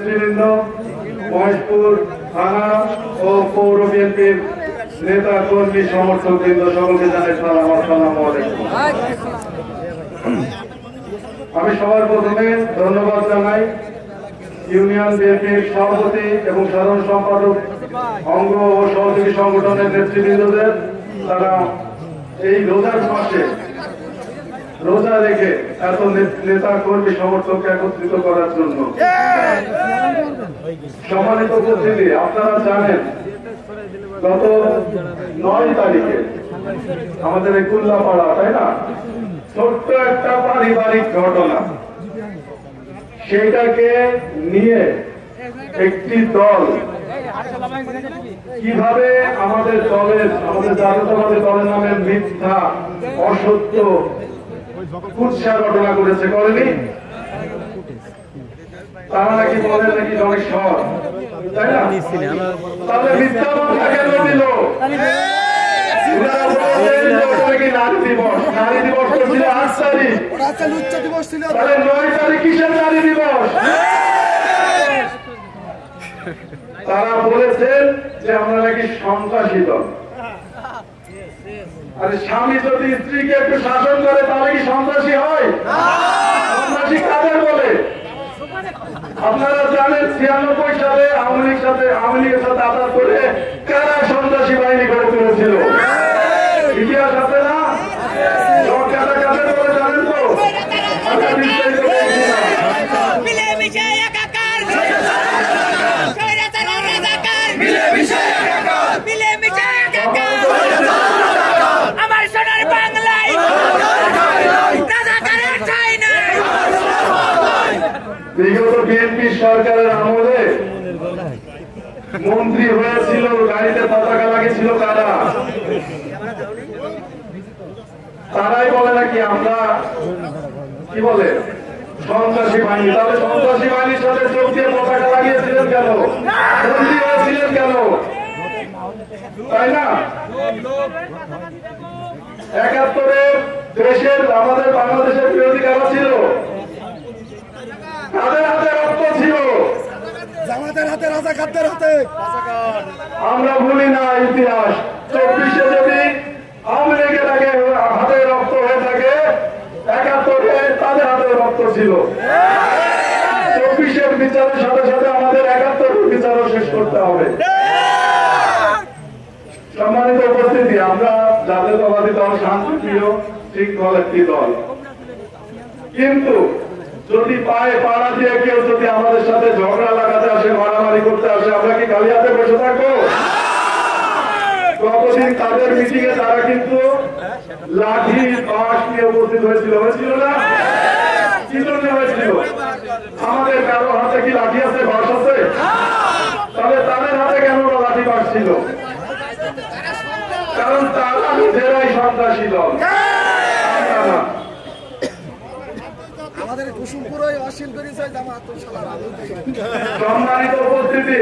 নেতৃবৃন্দ, মহেশপুর থানা ও পৌর বিএনপির নেতা কর্মী সমর্থকবৃন্দ সকলকে জানাই সালাম। আসসালামু আলাইকুম। আমি সবার প্রথমে ধন্যবাদ জানাই ইউনিয়ন বিএনপির সভাপতি এবং সাধারণ সম্পাদক অঙ্গ ও সহযোগী সংগঠনের নেতৃবৃন্দদের, তারা এই রোজার মাসে রোজা রেখে এত নেতা কর্মী সমর্থককে একত্রিত করার জন্য। সম্মানিত উপস্থিতি, আপনারা জানেন গত 9 তারিখে আমাদের এই কুল্লাপাড়া, তাই না, ছোট্ট একটা পারিবারিক ঘটনা, সেইটাকে নিয়ে একটি দল কিভাবে আমাদের জাতীয়তাবাদী দলের নামে মিথ্যা অসত্য কুৎসা ঘটনা করেছে, করেনি? তারা নাকি বলেন নাকি অনেক সৎ, তাই না? তাহলে মিথ্যা মামলা কেন দিল? নারী দিবস তো ছিল 8 তারিখ, তাহলে 9 তারিখ কিসের নারী দিবস? তারা বলেছেন যে আমরা নাকি সন্ত্রাসী দল। আরে স্বামী যদি স্ত্রীকে একটু শাসন করে তাহলে কি সন্ত্রাসী হয়? সন্ত্রাসী কাদের বলে? আপনারা জানেন 96 সালে আওয়ামী লীগের সাথে আঘাত করে কারা সন্ত্রাসী বাহিনী গড়ে তুলেছিল? ইতিহাস আছে না? কারা কাদের বলে জানেন তো? বিগত বিএনপি সরকারের আমলে মন্ত্রী হয়েছিল, গাড়িতে পতাকা লাগিয়েছিল কারা? তারাই বলে নাকি আমরা কি বলে সন্ত্রাসী বাহিনী। তাহলে সন্ত্রাসী বাহিনীর সাথে যোগ দিয়ে পতাকা লাগিয়েছিলেন কেন? মন্ত্রী হয়েছিলেন কেন? তাই না? 71-এ দেশের আমাদের বাংলাদেশের বিরোধী কারা ছিল? কাদের হাতে রক্ত ছিল? জামাতের হাতে, রাজাকারদের হাতে। আমরা ভুলি না ইতিহাস। 24-এ যদি আওয়ামী লীগের হাতে রক্ত হয়ে থাকে, 71-এ তাদের হাতে রক্ত ছিল। 24-এর বিচারের সাথে সাথে আমাদের 71-এর বিচারও শেষ করতে হবে। সম্মানিত উপস্থিতি, আমরা জাতীয়তাবাদী দল শান্তিপ্রিয় শৃঙ্খল একটি দল, কিন্তু যদি পায়ে পাড়া দিয়ে কেউ যদি আমাদের সাথে ঝগড়া লাগাতে আসে, মারামারি করতে আসে, আমরা কি খালি হাতে বসে থাকবো? গতদিন তাদের মিটিং এ তারা কিন্তু লাঠি বাঁশ নিয়ে উপস্থিত হয়েছিল না? কি জন্য হয়েছিল? আমাদের কারো হাতে কি লাঠি আছে, বাঁশ আছে? তাহলে তাদের হাতে কেন লাঠি বাঁশ ছিল? কারণ তারা নিজেরাই সন্ত্রাসী দল। সম্মানিত উপস্থিতি,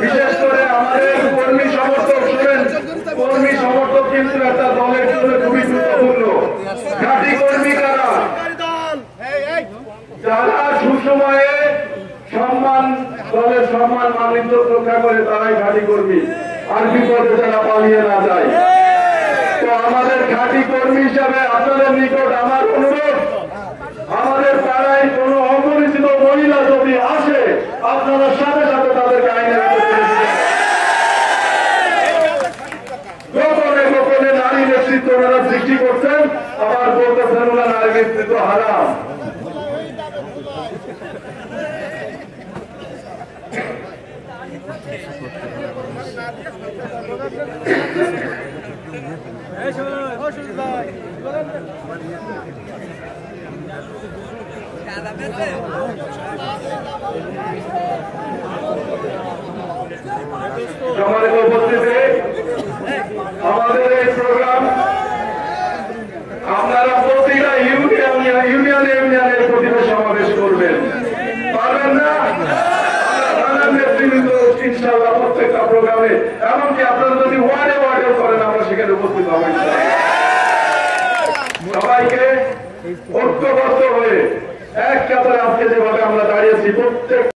বিশেষ করে আমাদের কর্মী সমর্থক, শুনেন, কর্মী সমর্থক কিন্তু একটা দলের জন্য খুবই গুরুত্বপূর্ণ। ঘাঁটি কর্মী কারা? যারা সুসময়ে দলের সম্মান মানিজ্য রক্ষা করে, তারাই ঘাঁটি কর্মী। আর বিপদে যারা পালিয়ে না যায়। তো আমাদের ঘাঁটি কর্মী হিসাবে আপনাদের নিকট আমার অনুরোধ, আমাদের পাড়ায় কোন অপরিচিত মহিলা যদি আসে, আপনারা সাথে সাথে তাদেরকে আইনের গোপনে গোপনে নারী নেতৃত্ব ওনারা সৃষ্টি করছেন, আবার বলতেছেন ওনার নারী নেতৃত্ব হারাম। সম্মানিত উপস্থিতি, আমাদের এই প্রোগ্রাম আপনারা প্রতিটা ইউনিয়নের প্রতিভা সমাবেশ করবেন, পারবেন না? নেতৃবৃন্দ ইনশাআল্লাহ প্রত্যেকটা প্রোগ্রামে, এমনকি আপনারা যদি ওয়ার্ডে করেন, আমরা সেখানে উপস্থিত হবেন। সবাইকে ঐক্যবদ্ধ হয়ে এক কাতারে আজকে যেভাবে আমরা দাঁড়িয়েছি, প্রত্যেক